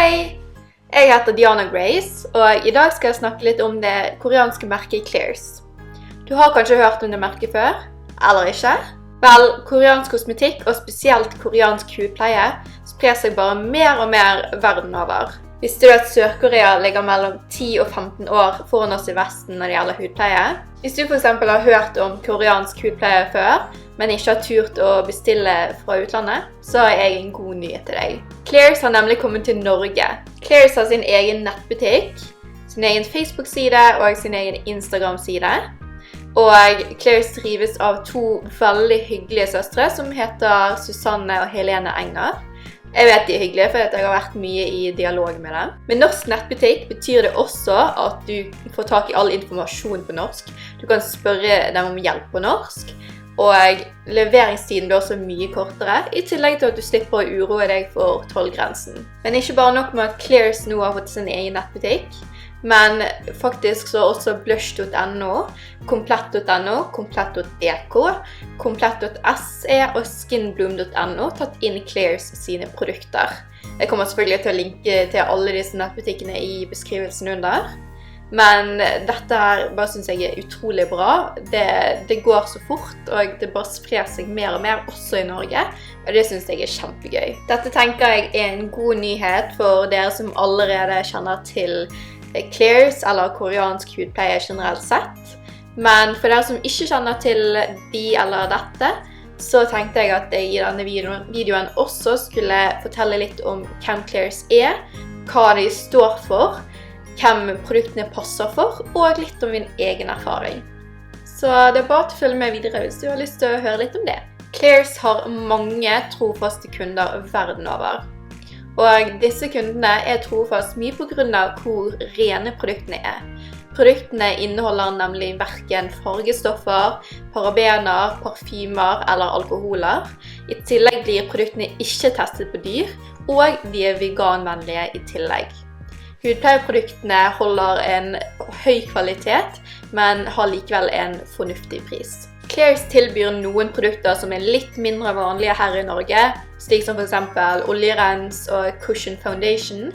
Hei! Jeg heter Diana Grace, og I dag skal jeg snakke litt om det koreanske merket Clears. Du har kanskje hørt om det merket før, eller ikke? Vel, koreansk kosmetikk, og spesielt koreansk hudpleie, sprer seg bare mer og mer verden over. Visste du at Sør-Korea ligger mellom 10 og 15 år foran oss I Vesten når det gjelder hudpleie? Hvis du for eksempel har hørt om koreansk hudpleie før, men ikke har turt å bestille fra utlandet, så har jeg en god nyhet til deg. Clears har nemlig kommet til Norge. Clears har sin egen nettbutikk, sin egen Facebook-side og sin egen Instagram-side. Og Clears drives av to veldig hyggelige søstre som heter Susanne og Helene Enger. Jeg vet de er hyggelige, for jeg har vært mye I dialog med dem. Med norsk nettbutikk betyr det også at du får tak I all informasjon på norsk. Du kan spørre dem om hjelp på norsk, og leveringstiden blir også mye kortere, I tillegg til at du slipper å uroe deg for tollgrensen. Men ikke bare nok med at Clears nå har fått sin egen nettbutikk, men faktisk så også Blush.no, Komplett.no, Komplett.dk, Komplett.se og Skinbloom.no tatt inn Clears sine produkter. Jeg kommer selvfølgelig til å linke til alle disse nettbutikkene I beskrivelsen under. Men dette her bare synes jeg utrolig bra. Det går så fort, og det bare sprer seg mer og mer også I Norge. Og det synes jeg kjempegøy. Dette tenker jeg en god nyhet for dere som allerede kjenner til Clears eller koreansk hudpleie generelt sett. Men for dere som ikke kjenner til de eller dette, så tenkte jeg at jeg I denne videoen også skulle fortelle litt om hvem Clears hva de står for, hvem produktene passer for, og litt om min egen erfaring. Så det bare til å følge med videre hvis du har lyst til å høre litt om det. Clears har mange trofaste kunder verden over. Og disse kundene trofast mye på grunn av hvor rene produktene Produktene inneholder nemlig hverken fargestoffer, parabener, parfymer eller alkoholer. I tillegg blir produktene ikke testet på dyr, og de veganvennlige I tillegg. Hudpleieproduktene holder en høy kvalitet, men har likevel en fornuftig pris. Clears tilbyr noen produkter som litt mindre vanlige her I Norge, slik som for eksempel oljerens og cushion foundation.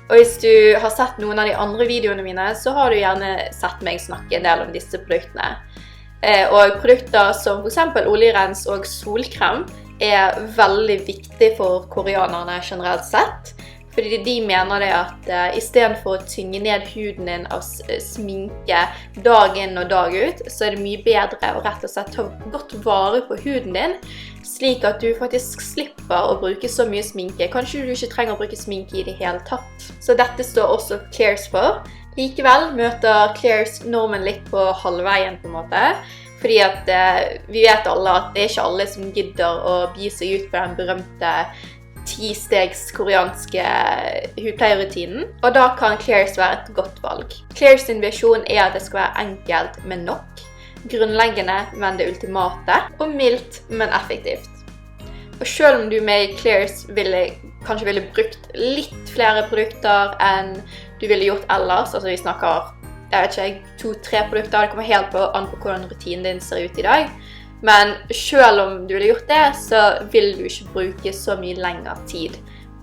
Og hvis du har sett noen av de andre videoene mine, så har du gjerne sett meg snakke en del om disse produktene. Og produkter som for eksempel oljerens og solkrem veldig viktig for koreanerne generelt sett. Fordi de mener det at I stedet for å tynge ned huden din av sminke dag inn og dag ut, så det mye bedre å rett og slett ta godt vare på huden din, slik at du faktisk slipper å bruke så mye sminke. Kanskje du ikke trenger å bruke sminke I det hele tatt. Så dette står også Clears for. Likevel møter Clears normen litt på halvveien på en måte, fordi at vi vet alle at det ikke alle som gidder å begi seg ut på den berømte 10-stegs koreanske hudpleierutinen, og da kan Clears være et godt valg. Clears sin visjon at det skal være enkelt, men nok, grunnleggende, men det ultimate, og mildt, men effektivt. Og selv om du med Clears kanskje ville brukt litt flere produkter enn du ville gjort ellers, altså vi snakker, jeg vet ikke, 2-3 produkter, det kommer helt an på hvordan rutinen din ser ut I dag, men selv om du ville gjort det, så vil du ikke bruke så mye lengre tid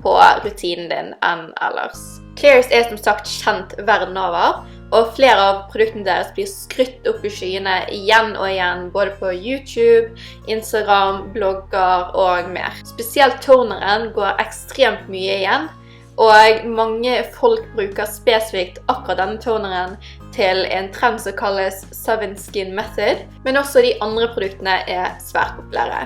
på rutinen din enn ellers. Clears som sagt kjent verden over, og flere av produktene deres blir skrytt opp I skyene igjen og igjen, både på YouTube, Instagram, blogger og mer. Spesielt toneren går ekstremt mye igjen, og mange folk bruker spesifikt akkurat denne toneren til en trend som kalles Seven Skin Method, men også de andre produktene svært populære.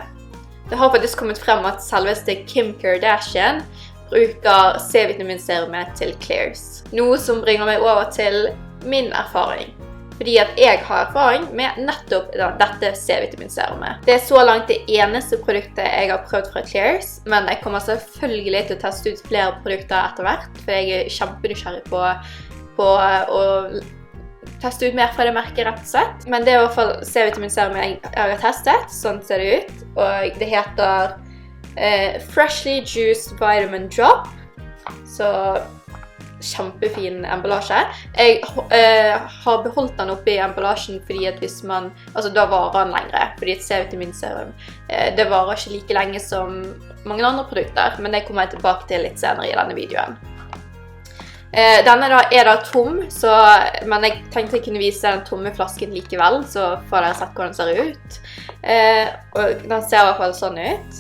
Det har faktisk kommet frem at selveste Kim Kardashian bruker C-vitaminserumet til Clears. Noe som bringer meg over til min erfaring. Fordi at jeg har erfaring med nettopp dette C-vitaminserumet. Det så langt det eneste produktet jeg har prøvd fra Clears, men jeg kommer selvfølgelig til å teste ut flere produkter etter hvert, for jeg kjempenysgjerrig på å teste ut mer fra det merket rett og slett. Men det I hvert fall C-vitaminserumet jeg har testet, sånn ser det ut, og det heter Freshly Juiced Vitamin Drop, så kjempefin emballasje. Jeg har beholdt den oppe I emballasjen fordi at hvis man, altså da varer den lengre, fordi et C-vitaminserum, det varer ikke like lenge som mange andre produkter, men det kommer jeg tilbake til litt senere I denne videoen. Denne er da tom, men jeg tenkte jeg kunne vise den tomme flasken likevel, så får dere sett hvordan den ser ut. Og den ser i hvert fall sånn ut.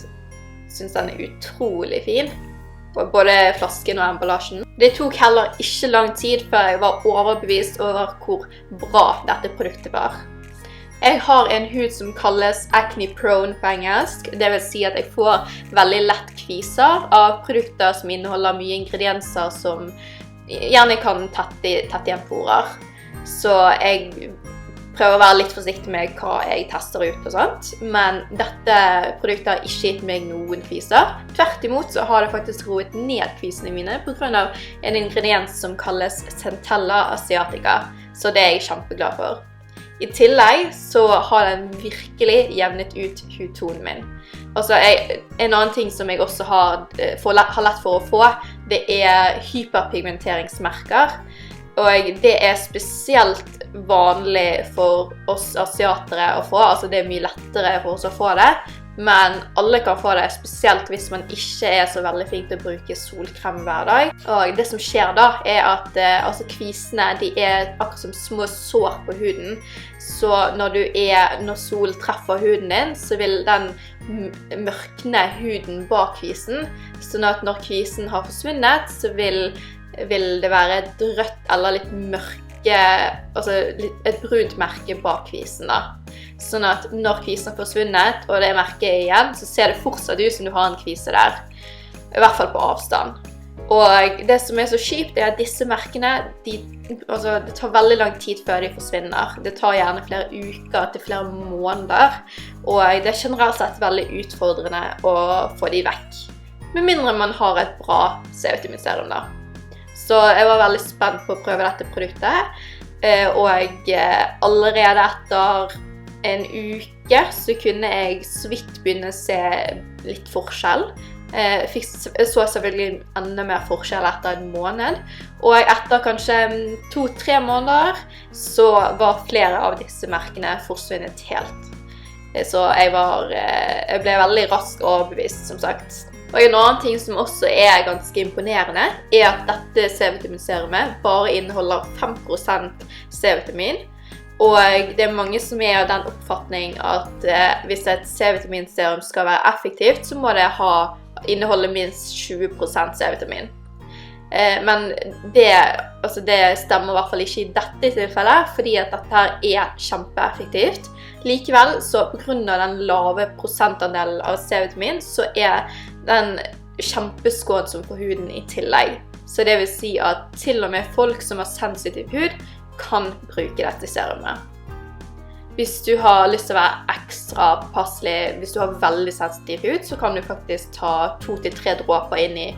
Jeg synes den er utrolig fin. Både flasken og emballasjen. Det tok heller ikke lang tid før jeg var overbevist over hvor bra dette produktet var. Jeg har en hud som kalles acne prone på engelsk. Det vil si at jeg får veldig lett kviser av produkter som inneholder mye ingredienser som gjerne kan tette igjen porer. Så jeg prøver å være litt forsiktig med hva jeg tester ut og sånt. Men dette produktet har ikke gitt meg noen kviser. Tvert imot så har det faktisk roet ned kvisene mine på grunn av en ingrediens som kalles Centella asiatica. Så det er jeg kjempeglad for. I tillegg så har den virkelig jevnet ut hudtonen min. Altså, en annen ting som jeg også har lett for å få, det er hyperpigmenteringsmerker. Og det er spesielt vanlig for oss asiatere å få, altså det er mye lettere for oss å få det. Men alle kan få det, spesielt hvis man ikke er så veldig flink til å bruke solkrem hver dag. Og det som skjer da, er at kvisene de er akkurat som små sår på huden. Så når sol treffer huden din, så vil den mørkne huden bak kvisen. Sånn at når kvisen har forsvunnet, så vil det være et rødt eller litt mørke, altså et brunt merke bak kvisen da. Sånn at når kvisen har forsvunnet, og det er merket igjen, så ser det fortsatt ut som du har en kvise der. I hvert fall på avstand. Og det som er så kjipt er at disse merkene, det tar veldig lang tid før de forsvinner. Det tar gjerne flere uker til flere måneder, og det er generelt sett veldig utfordrende å få de vekk. Med mindre man har et bra C-vitaminserum da. Så jeg var veldig spent på å prøve dette produktet, og allerede etter en uke så kunne jeg så vidt begynne å se litt forskjell. Jeg så selvfølgelig enda mer forskjell etter en måned, og etter kanskje 2-3 måneder så var flere av disse merkene forsvunnet helt. Så jeg ble veldig raskt overbevist, som sagt. Og en annen ting som også er ganske imponerende, er at dette C-vitaminserumet bare inneholder 5% C-vitamin. Og det er mange som er av den oppfatning at hvis et C-vitaminserum skal være effektivt, så må det inneholde minst 20% C-vitamin. Men det stemmer i hvert fall ikke i dette tilfellet, fordi at dette her er kjempeeffektivt. Likevel, så på grunn av den lave prosentandelen av C-vitamin, så er den kjempeskånsom for huden i tillegg. Så det vil si at til og med folk som har sensitiv hud kan bruke dette serumet. Hvis du har lyst til å være ekstra passelig, hvis du har veldig sensitiv hud, så kan du faktisk ta 2-3 dråper inn i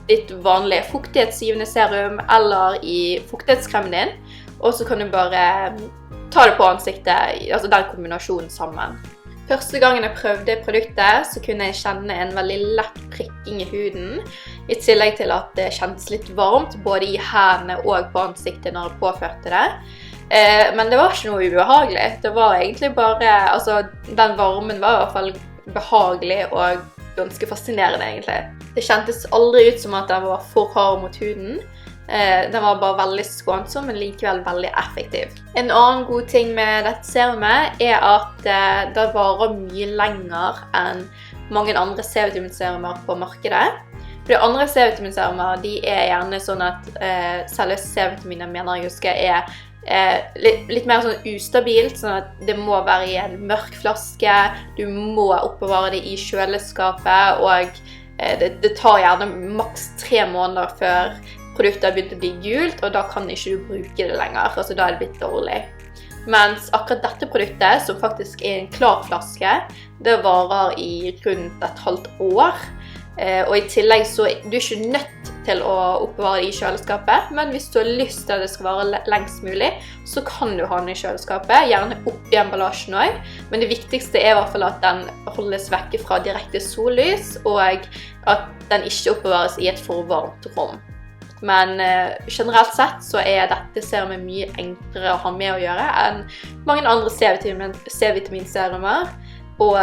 ditt vanlige fuktighetsgivende serum eller i fuktighetskremen din, og så kan du bare ta det på ansiktet, altså den kombinasjonen sammen. Første gangen jeg prøvde produktet, så kunne jeg kjenne en veldig lett prikking i huden, i tillegg til at det kjentes litt varmt, både i hendene og på ansiktet når jeg påførte det. Men det var ikke noe ubehagelig. Det var egentlig bare, den varmen var i hvert fall behagelig og ganske fascinerende egentlig. Det kjentes aldri ut som at den var for hard mot huden. Den var bare veldig skånsom, men likevel veldig effektiv. En annen god ting med dette serumet er at det varer mye lenger enn mange andre C-vitaminserumer på markedet. For de andre C-vitaminserumer, de er gjerne sånn at selve C-vitaminer, mener jeg husker, er litt mer sånn ustabilt, sånn at det må være i en mørk flaske, du må oppbevare det i kjøleskapet, og det tar gjerne maks 3 måneder før produktet har begynt å bli gult, og da kan ikke du bruke det lenger, altså da er det blitt dårlig. Mens akkurat dette produktet, som faktisk er en klar flaske, det varer i rundt et halvt år. Og i tillegg så er du ikke nødt til å oppbevare det i kjøleskapet, men hvis du har lyst til at det skal vare lengst mulig, så kan du ha den i kjøleskapet, gjerne oppi emballasjen også. Men det viktigste er i hvert fall at den holdes vekke fra direkte sollys, og at den ikke oppbevares i et for varmt rom. Men generelt sett så er dette serumet mye enklere å ha med å gjøre enn mange andre C-vitaminserumer. og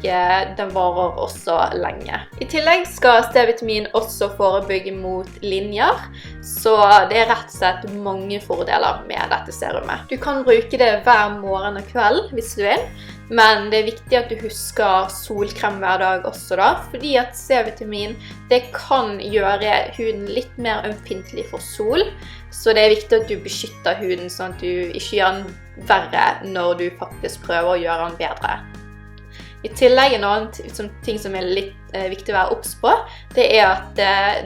den varer også lenge. I tillegg skal C-vitamin også forebygge mot linjer, så det er rett og slett mange fordeler med dette serumet. Du kan bruke det hver morgen og kveld hvis du vil, men det er viktig at du husker solkrem hver dag også da, fordi at C-vitamin det kan gjøre huden litt mer ømfintlig for sol, så det er viktig at du beskytter huden sånn at du ikke gjør den verre når du faktisk prøver å gjøre den bedre. I tillegg en annen ting som er litt viktig å være obs på, det er at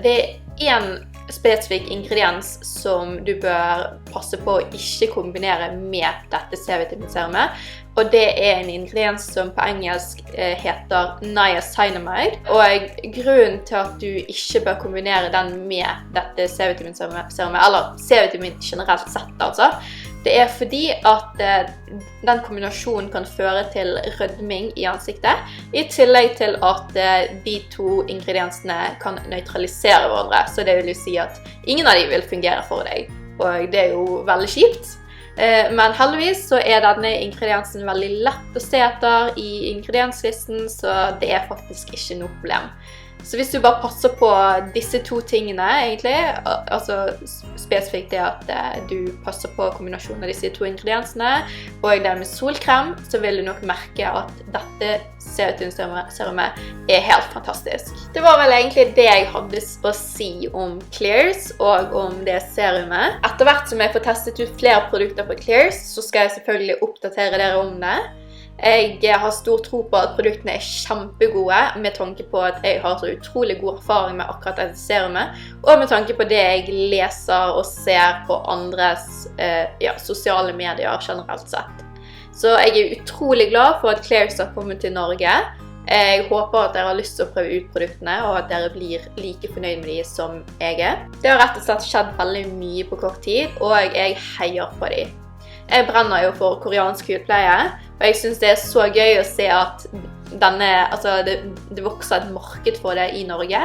det er en spesifikk ingrediens som du bør passe på å ikke kombinere med dette C-vitaminserumet, og det er en ingrediens som på engelsk heter niacinamide, og grunnen til at du ikke bør kombinere den med dette C-vitaminserumet, eller C-vitamin generelt sett altså, det er fordi at den kombinasjonen kan føre til rødming i ansiktet, i tillegg til at de to ingrediensene kan nøytralisere hverandre, så det vil jo si at ingen av de vil fungere for deg, og det er jo veldig kjipt. Men heldigvis så er denne ingrediensen veldig lett å se etter i ingredienslisten, så det er faktisk ikke noe problem. Så hvis du bare passer på disse to tingene egentlig, altså spesifikt det at du passer på kombinasjonen av disse to ingrediensene, og det med solkrem, så vil du nok merke at dette C-vitaminserumet er helt fantastisk. Det var vel egentlig det jeg hadde å si om Clears og om det serumet. Etter hvert som jeg får testet ut flere produkter på Clears, så skal jeg selvfølgelig oppdatere dere om det. Jeg har stor tro på at produktene er kjempegode, med tanke på at jeg har så utrolig god erfaring med akkurat dette serumet, og med tanke på det jeg leser og ser på andres sosiale medier generelt sett. Så jeg er utrolig glad for at Clears har kommet til Norge. Jeg håper at dere har lyst til å prøve ut produktene, og at dere blir like fornøyd med de som jeg er. Det har rett og slett skjedd veldig mye på kort tid, og jeg heier på de. Jeg brenner jo for koreansk hudpleie, og jeg synes det er så gøy å se at det vokser et marked for det i Norge,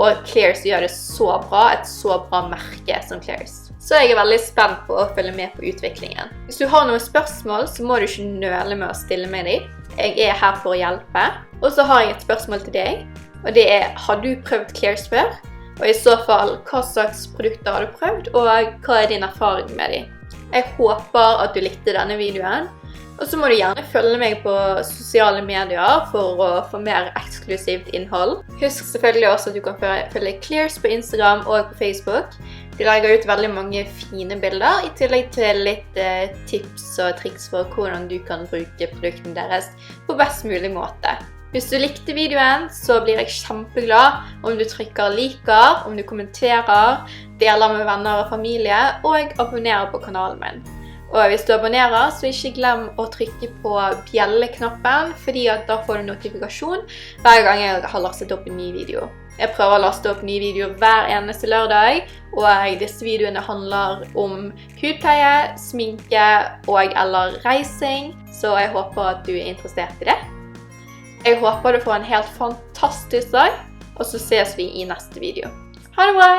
og Clears gjør det så bra, et så bra merke som Clears. Så jeg er veldig spent på å følge med på utviklingen. Hvis du har noen spørsmål, så må du ikke nøle med å stille med dem. Jeg er her for å hjelpe. Og så har jeg et spørsmål til deg, og det er, har du prøvd Clears før? Og i så fall, hva slags produkter har du prøvd, og hva er din erfaring med dem? Jeg håper at du likte denne videoen, og så må du gjerne følge meg på sosiale medier for å få mer eksklusivt innhold. Husk selvfølgelig også at du kan følge Clears på Instagram og på Facebook. De legger ut veldig mange fine bilder, i tillegg til litt tips og triks for hvordan du kan bruke produktene deres på best mulig måte. Hvis du likte videoen, så blir jeg kjempeglad om du trykker liker, om du kommenterer, deler med venner og familie, og abonnerer på kanalen min. Og hvis du abonnerer, så ikke glem å trykke på bjelleknappen, fordi at da får du notifikasjon hver gang jeg har lastet opp en ny video. Jeg prøver å laste opp nye videoer hver eneste lørdag, og disse videoene handler om hudpleie, sminke og eller reising, så jeg håper at du er interessert i det. Jeg håper du får en helt fantastisk dag, og så ses vi i neste video. Ha det bra!